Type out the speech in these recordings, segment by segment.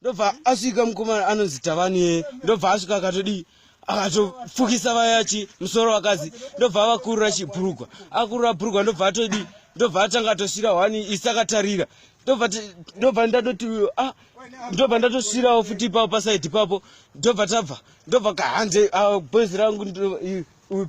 ndobva asvika mukomana anonzi Tavani ndobva asvika akatodi akatofukisa vayachi musoro wakazi ndobva avakurura chibhurugwa akurura bhurugwa ndobva atodi ndobva atanga atosvira hwani isakatarira ndobva ndobva ndatosvirawo futi ipapo pasaidi ipapo ndobva tabva ndobva kahande bhozi rangu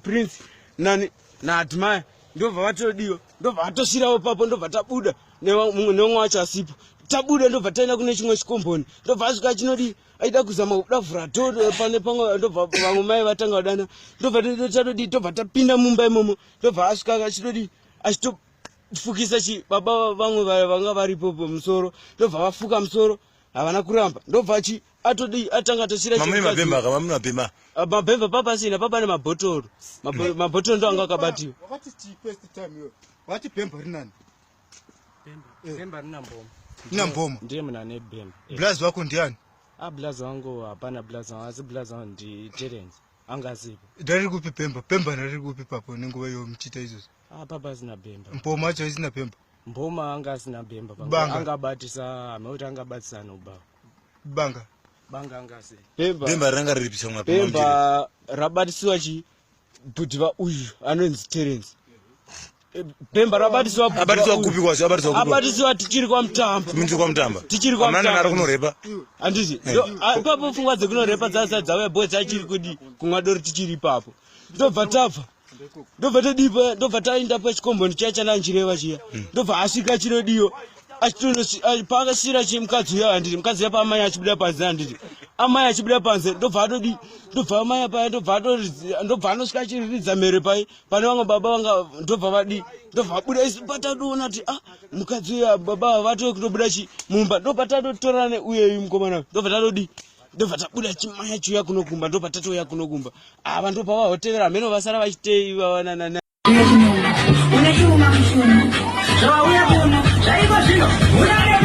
Prince nani naAdmire ndobva vatodiyo ndobva atosvirawo papo ndobva tabuda nemumwe wacho asipo tabuda ndobva taenda kune chimwe chikomboni ndobva asvika chinodi aida kuzama kudavhura dho pane pamwe ndobva vamwe mai vatanga kudana ndobva tatodi ndobva tapinda mumba imomo ndobva asvika achitodi achitofukisa baba vamwe vanga varipo musoro ndobva vafuka musoro havana kuramba ndobva atodi atanga toshira mabhemba papasina papane mabhotoro mabhotoro ndo anga akabatiwa wati bhemba rinani bhemba rina mboma ndiye muna nebhemba blazi wako ndiani blazi wangu hapana blazi wangu asi blazi wangu ndi Terence angasipo ndari kupi bhemba nari kupi papo nenguva iyo mchita izvozvo papa asina bhemba mboma acho isina bhemba mboma anga asina bhemba angabatisa hamauti angabatisa nobaba banga angasi bhemba ranga riripiswa bhemba rabatisiwa bhudhiva uyu anonzi Terence bhemba rabatisiwa kupi kwasi abatisiwa tichiri kwa mutamba tichiri kwa mutamba nari kunorepa handiti ipapo pfungwa dzekunorepa dzasati dzauya bhozi achiri kudi kumwa doro tichiri ipapo ndobva tabva ndobva taenda pachikomboni chiya chandanchireva chiya ndobva asvika chinodiyo pakasvira mukadzi uya handiti mukadzi uya paamai achibuda panze handiti amai achibuda panze ndobva amai apaya ndobva anosvika achiriridza mhere pai pane vamwe baba vanga ndobva vabuda isi patatoona kuti mukadzi uya baba vatoi kutobuda mumba ndobva tatotorana neuyeyu mukomana ndobva tabuda chimaya chiuya kunokumba ndobva tatouya kunokumba ava ndobva vahotevera hameno vasara vachitei vavananana unachuma zvauya kuno zvaiko zvino